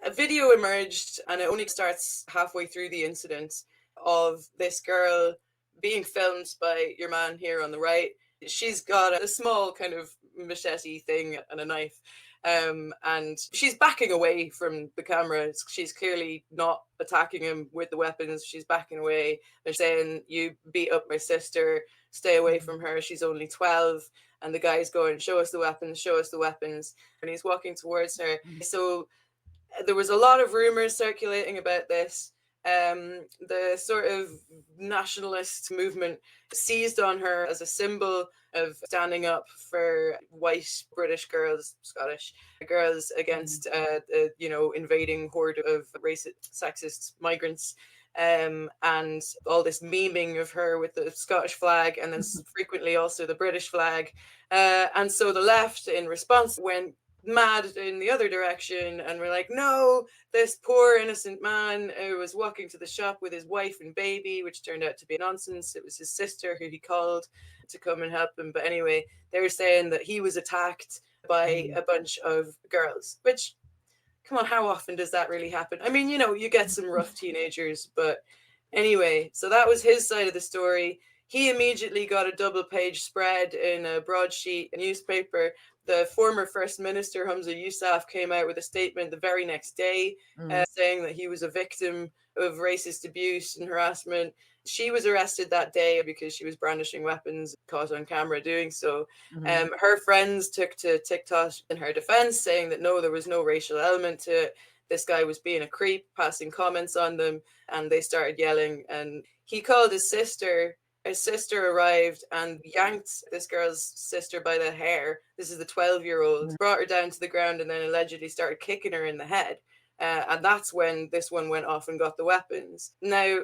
a video emerged, and it only starts halfway through the incident, of this girl being filmed by your man here on the right. She's got a small kind of machete thing and a knife. And she's backing away from the camera. She's clearly not attacking him with the weapons. She's backing away. They're saying, "You beat up my sister. Stay away from her. She's only 12." And the guy's going, "Show us the weapons, show us the weapons." And he's walking towards her. So there was a lot of rumors circulating about this. The sort of nationalist movement seized on her as a symbol of standing up for white British girls, Scottish girls, against invading horde of racist, sexist migrants. And all this memeing of her with the Scottish flag, and then frequently also the British flag. And so the left, in response, went mad in the other direction, and we're like, no, this poor innocent man who was walking to the shop with his wife and baby, which turned out to be nonsense. It was his sister who he called to come and help him. But anyway, they were saying that he was attacked by a bunch of girls, which, come on, how often does that really happen? I mean, you get some rough teenagers, but anyway, so that was his side of the story. He immediately got a double-page spread in a broadsheet newspaper. The former First Minister, Humza Yousaf, came out with a statement the very next day saying that he was a victim of racist abuse and harassment. She was arrested that day because she was brandishing weapons, caught on camera doing so. Her friends took to TikTok in her defense, saying that no, there was no racial element to it. This guy was being a creep, passing comments on them, and they started yelling. And he called his sister. His sister arrived and yanked this girl's sister by the hair. This is the 12-year-old, brought her down to the ground, and then allegedly started kicking her in the head. And that's when this one went off and got the weapons. Now,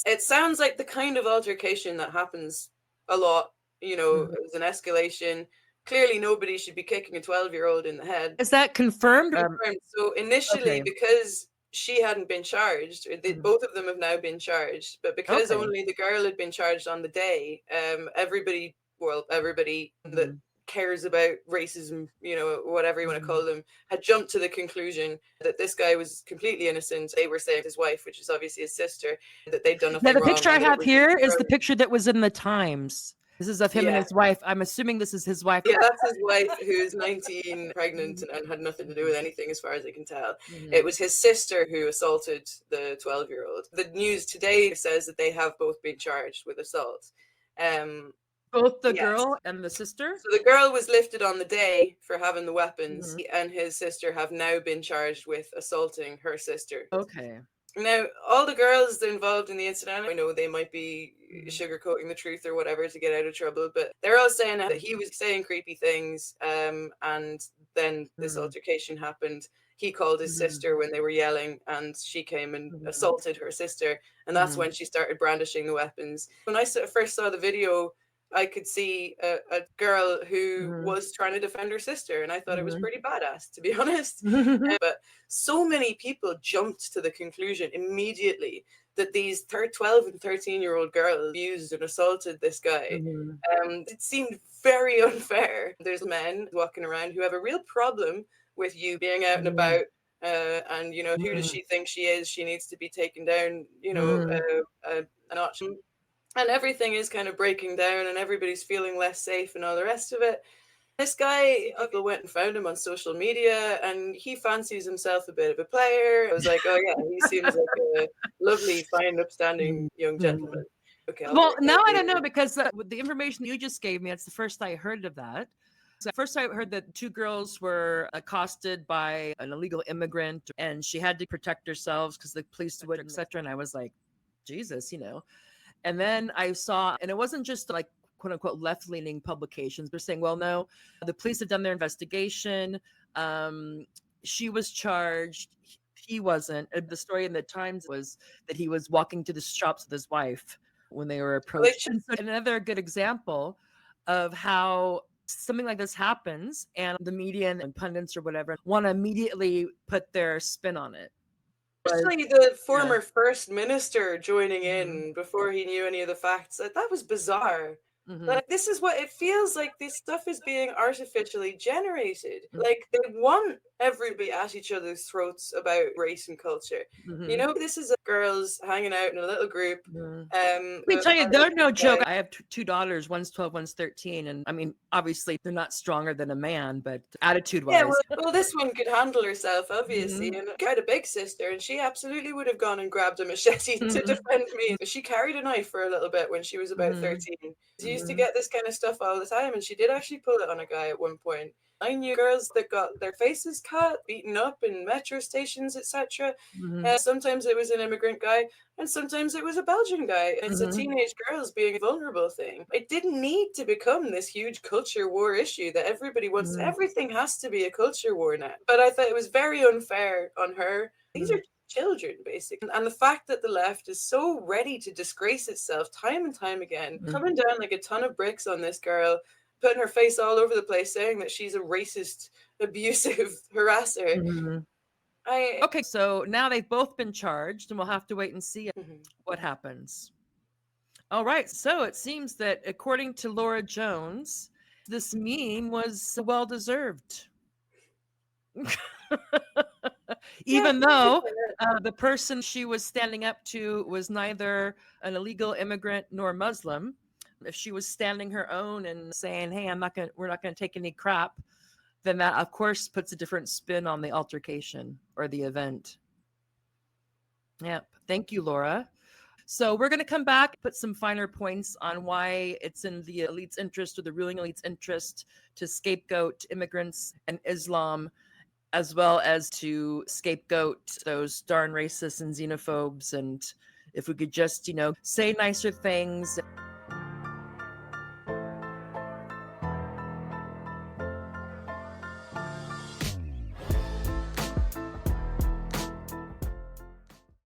it sounds like the kind of altercation that happens a lot. It was an escalation. Clearly, nobody should be kicking a 12-year-old in the head. Is that confirmed? Confirmed. So initially, because she hadn't been charged, both of them have now been charged, but because only the girl had been charged on the day, everybody that cares about racism, whatever you want to call them, had jumped to the conclusion that this guy was completely innocent. They were saying his wife, which is obviously his sister, that they'd done nothing wrong. Now, the picture I have here is the picture that was in the Times. This is of him and his wife. I'm assuming this is his wife. Yeah, that's his wife, who's 19, pregnant, and had nothing to do with anything as far as I can tell. It was his sister who assaulted the 12-year-old. The news today says that they have both been charged with assault. Both the girl and the sister? So the girl was lifted on the day for having the weapons, and his sister have now been charged with assaulting her sister. Okay. Now, all the girls involved in the incident, I know they might be sugarcoating the truth or whatever to get out of trouble, but they're all saying that he was saying creepy things, and then this altercation happened. He called his sister when they were yelling, and she came and assaulted her sister, and that's when she started brandishing the weapons. When I first saw the video, I could see a girl who was trying to defend her sister, and I thought it was pretty badass, to be honest. But so many people jumped to the conclusion immediately that these 12 and 13-year-old girls abused and assaulted this guy. It seemed very unfair. There's men walking around who have a real problem with you being out and about, and who does she think she is? She needs to be taken down, a notch. And everything is kind of breaking down, and everybody's feeling less safe and all the rest of it. This guy, Uncle went and found him on social media, and he fancies himself a bit of a player. I was like, oh yeah, he seems like a lovely, fine, upstanding young gentleman. Okay. Well, now I don't know, because with the information you just gave me, it's the first I heard of that. So first I heard that two girls were accosted by an illegal immigrant, and she had to protect herself because the police would, etc. And I was like, Jesus, And then I saw, and it wasn't just like quote unquote left-leaning publications. They're saying, well, no, the police have done their investigation. She was charged. He wasn't. The story in the Times was that he was walking to the shops with his wife when they were approached. And so another good example of how something like this happens, and the media and pundits or whatever want to immediately put their spin on it. Especially the former First Minister joining in before he knew any of the facts. That was bizarre. Mhm. Like, this is what it feels like. This stuff is being artificially generated. Mm. Like, they want everybody at each other's throats about race and culture. You Mhm. know, this is girls hanging out in a little group. Mhm. Um, Let me a tell you, they're no joke. guy. I have two daughters. One's 12, one's 13. And I mean, obviously, they're not stronger than a man, but attitude Yeah, wise. well, this one could handle herself, obviously, Mhm. and I had a big sister, and she absolutely would have gone and grabbed a machete to Mhm. defend me. She carried a knife for a little bit when she was about Mhm. 13. She used to Mhm. get this kind of stuff all the time, and she did actually pull it on a guy at one point. I knew girls that got their faces cut, beaten up in metro stations, etc. Mhm. Sometimes it was an immigrant guy, and sometimes it was a Belgian guy. It's a Mhm. teenage girls being a vulnerable thing. It didn't need to become this huge culture war issue that everybody wants. Mhm. Everything has to be a culture war now. But I thought it was very unfair on her. These are children, basically. And the fact that the left is so ready to disgrace itself time and time again, Mhm. coming down like a ton of bricks on this girl, putting her face all over the place, saying that she's a racist, abusive harasser. Mhm. I. Okay, so now they've both been charged, and we'll have to wait and see Mhm. what happens. All right, so it seems that according to Laura Jones, this meme was well deserved. Yeah, Even though the person she was standing up to was neither an illegal immigrant nor Muslim, if she was standing her own and saying, "Hey, we're not gonna take any crap," then that, of course, puts a different spin on the altercation or the event. Yep. Thank you, Laura. So we're going to come back, put some finer points on why it's in the elite's interest or the ruling elite's interest to scapegoat immigrants and Islam, as well as to scapegoat those darn racists and xenophobes. And if we could just, say nicer things